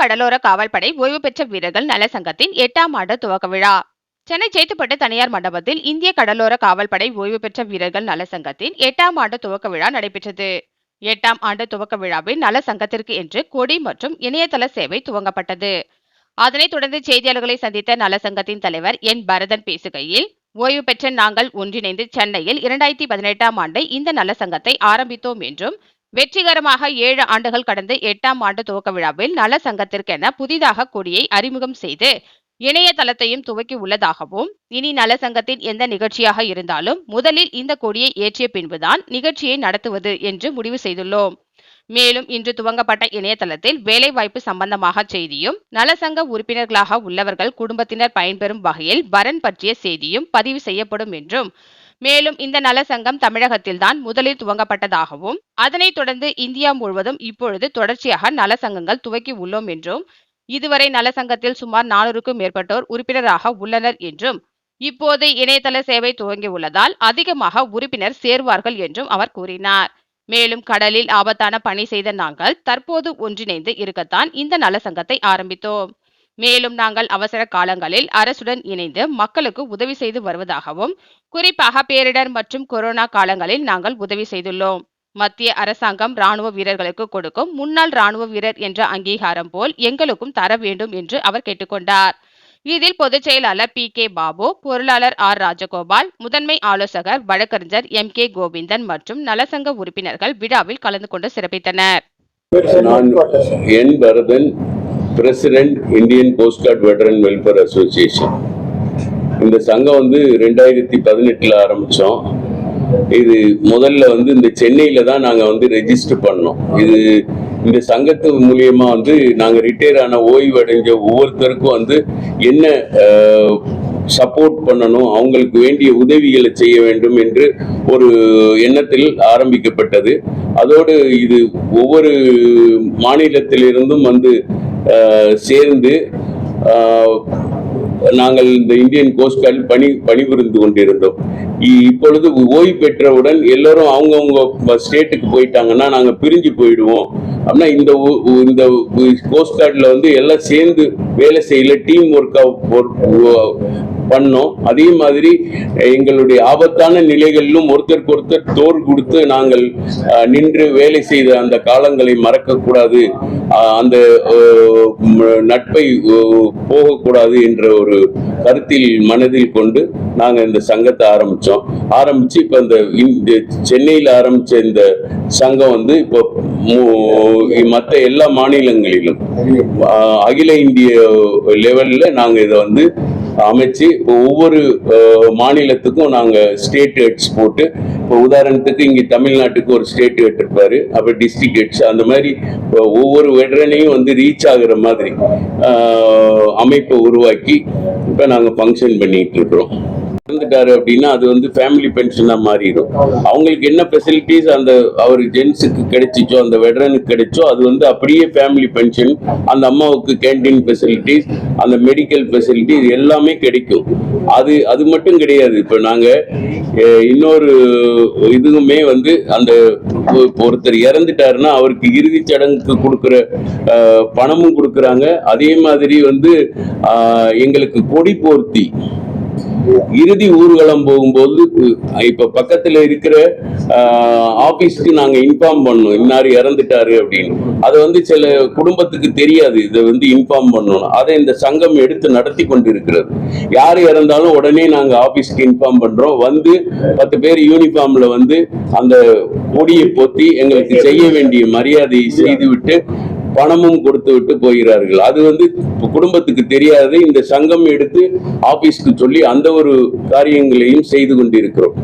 கடலோர காவல்படை ஓய்வு பெற்ற வீரர்கள் நல சங்கத்தின் 8ஆம் ஆண்டு துவக்க விழா. சென்னை சேத்துப்பட்டு தனியார் மண்டபத்தில் இந்திய கடலோர காவல்படை ஓய்வு பெற்ற வீரர்கள் நல சங்கத்தின் 8ஆம் ஆண்டு துவக்க விழா நடைபெற்றது. 8ஆம் ஆண்டு துவக்க விழாவில் நல சங்கத்திற்கு என்று கொடி மற்றும் இணையதள சேவை துவங்கப்பட்டது. அதனைத் தொடர்ந்து செய்தியாளர்களை சந்தித்த நல சங்கத்தின் தலைவர் என் பரதன் பேசுகையில், ஓய்வு பெற்ற நாங்கள் ஒன்றிணைந்து சென்னையில் 2018ஆம் ஆண்டு இந்த நல சங்கத்தை ஆரம்பித்தோம் என்றும், வெற்றிகரமாக 7 ஆண்டுகள் கடந்த 8ஆம் ஆண்டு துவக்க விழாவில் நல சங்கத்திற்கென புதிதாக கொடியை அறிமுகம் செய்து இணையதளத்தையும் துவக்கி உள்ளதாகவும், இனி நல சங்கத்தின் எந்த நிகழ்ச்சியாக இருந்தாலும் முதலில் இந்த கொடியை ஏற்றிய பின்புதான் நிகழ்ச்சியை நடத்துவது என்று முடிவு செய்துள்ளோம். மேலும் இன்று துவங்கப்பட்ட இணையதளத்தில் வேலைவாய்ப்பு சம்பந்தமாக செய்தியும், நலசங்க உறுப்பினர்களாக உள்ளவர்கள் குடும்பத்தினர் பயன்பெறும் வகையில் பரன் பற்றிய செய்தியும் பதிவு செய்யப்படும் என்றும், மேலும் இந்த நலசங்கம் தமிழகத்தில்தான் முதலில் துவங்கப்பட்டதாகவும், அதனைத் தொடர்ந்து இந்தியா முழுவதும் இப்பொழுது தொடர்ச்சியாக நலசங்கங்கள் துவக்கி உள்ளோம் என்றும், இதுவரை நலசங்கத்தில் சுமார் 400க்கும் மேற்பட்டோர் உறுப்பினராக உள்ளனர் என்றும், இப்போது இணையதள சேவை துவங்கியுள்ளதால் அதிகமாக உறுப்பினர் சேர்வார்கள் என்றும் அவர் கூறினார். மேலும் கடலில் ஆபத்தான பணி செய்த நாங்கள் தற்போது ஒன்றிணைந்து இருக்கத்தான் இந்த நலசங்கத்தை ஆரம்பித்தோம். மேலும் நாங்கள் அவசர காலங்களில் அரசுடன் இணைந்து மக்களுக்கு உதவி செய்து வருவதாகவும், குறிப்பாக பேரிடர் மற்றும் கொரோனா காலங்களில் நாங்கள் உதவி செய்துள்ளோம். மத்திய அரசாங்கம் ராணுவ வீரர்களுக்கு கொடுக்கும் முன்னாள் ராணுவ வீரர் என்ற அங்கீகாரம் போல் எங்களுக்கும் தர வேண்டும் என்று அவர் கேட்டுக்கொண்டார். இதில் பொதுச் செயலாளர் பி.கே. பாபு, பொருளாளர் ஆர். ராஜகோபால், முதன்மை ஆலோசகர் வழக்கறிஞர் எம்.கே. கோவிந்தன் மற்றும் நலசங்க உறுப்பினர்கள் விழாவில் கலந்து கொண்டு சிறப்பித்தனர். நான் N Bharathan, president Indian coast guard veteran welfare association. இந்த சங்கம் 2018 ஆரம்பிச்சோம். இது முதல்ல இந்த சென்னையில தான் நாங்க ரெஜிஸ்டர் பண்ணோம். இது இந்த சங்கத்து மூலியமா நாங்க ரிட்டையர் ஆன ஓய்வு அடைஞ்ச ஒவ்வொருத்தருக்கும் என்ன சப்போர்ட் பண்ணணும், அவங்களுக்கு வேண்டிய உதவிகளை செய்ய வேண்டும் என்று ஒரு எண்ணத்தில் ஆரம்பிக்கப்பட்டது. அதோடு இது ஒவ்வொரு மாநிலத்திலிருந்தும் சேர்ந்து நாங்கள் இந்த இந்தியன் கோஸ்ட் கார்டில் பணிபுரிந்து கொண்டிருந்தோம். இப்பொழுது ஓய்வு பெற்றவுடன் எல்லோரும் அவங்கவுங்க ஸ்டேட்டுக்கு போயிட்டாங்கன்னா நாங்க பிரிஞ்சு போயிடுவோம். அப்படின்னா இந்த கோஸ்ட் கார்டில் எல்லாம் சேர்ந்து வேலை செய்யல, டீம் ஒர்க் பண்ணோம். அதே மாதிரி எங்களுடைய ஆபத்தான நிலைகளிலும் ஒருத்தருக்கு ஒருத்தர் தோள் கொடுத்து நாங்கள் நின்று வேலை செய்த அந்த காலங்களை மறக்கக்கூடாது, அந்த நட்பை போகக்கூடாது என்ற ஒரு கருத்தில் மனதில் கொண்டு நாங்கள் இந்த சங்கத்தை ஆரம்பிச்சு இப்போ இந்த சென்னையில் ஆரம்பிச்ச இந்த சங்கம் இப்போ மற்ற எல்லா மாநிலங்களிலும் அகில இந்திய லெவல்ல நாங்கள் இதை அமைச்சு ஒவ்வொரு மாநிலத்துக்கும் நாங்க ஸ்டேட் ஹெட்ஸ் போட்டு, இப்போ உதாரணத்துக்கு இங்க தமிழ்நாட்டுக்கு ஒரு ஸ்டேட் ஹெட் இருப்பாரு, அப்புறம் டிஸ்ட்ரிக்ட் ஹெட்ஸ், அந்த மாதிரி ஒவ்வொரு வெட்டரனையும் ரீச் ஆகுற மாதிரி அமைப்பை உருவாக்கி இப்ப நாங்க ஃபங்க்ஷன் பண்ணிட்டு இருக்கிறோம். இறந்துட்டாரு அப்படின்னா அது ஃபேமிலி பென்ஷனா மாறிடும். அவங்களுக்கு என்ன ஃபெசிலிட்டிஸ் அவர் ஜென்ஸுக்கு கிடைச்சிச்சோ, அந்த வெட்டரனுக்கு கிடைச்சோ, அது அப்படியே ஃபேமிலி பென்ஷன், அந்த அம்மாவுக்கு கேண்டீன் ஃபெசிலிட்டிஸ், அந்த மெடிக்கல் ஃபெசிலிட்டிஸ் எல்லாமே கிடைக்கும். அது மட்டும் கிடையாது. இப்போ நாங்க இன்னொரு இதுவுமே அந்த ஒருத்தர் இறந்துட்டாருன்னா அவருக்கு இறுதி சடங்குக்கு கொடுக்குற பணமும் கொடுக்குறாங்க. அதே மாதிரி எங்களுக்கு கொடி போர்த்தி இறுதி ஊர்வலம் போகும்போது இப்ப பக்கத்துல இருக்கிற ஆபீஸ்க்கு நாங்க இன்ஃபார்ம் பண்ணோம், இன்னாரு இறந்துட்டாரு அப்படின்னு. அது சில குடும்பத்துக்கு தெரியாது, இதை இன்ஃபார்ம் பண்ணணும். அதை இந்த சங்கம் எடுத்து நடத்தி கொண்டு இருக்கிறது. யாரு இறந்தாலும் உடனே நாங்க ஆபீஸ்க்கு இன்ஃபார்ம் பண்றோம். 10 பேர் யூனிஃபார்ம்ல அந்த கொடியை பொத்தி எங்களுக்கு செய்ய வேண்டிய மரியாதையை செய்துவிட்டு பணமும் கொடுத்து விட்டு போகிறார்கள். அது குடும்பத்துக்கு தெரியாது. இந்த சங்கம் எடுத்து ஆபீஸ்க்கு சொல்லி அந்த ஒரு காரியங்களையும் செய்து கொண்டிருக்கிறோம்.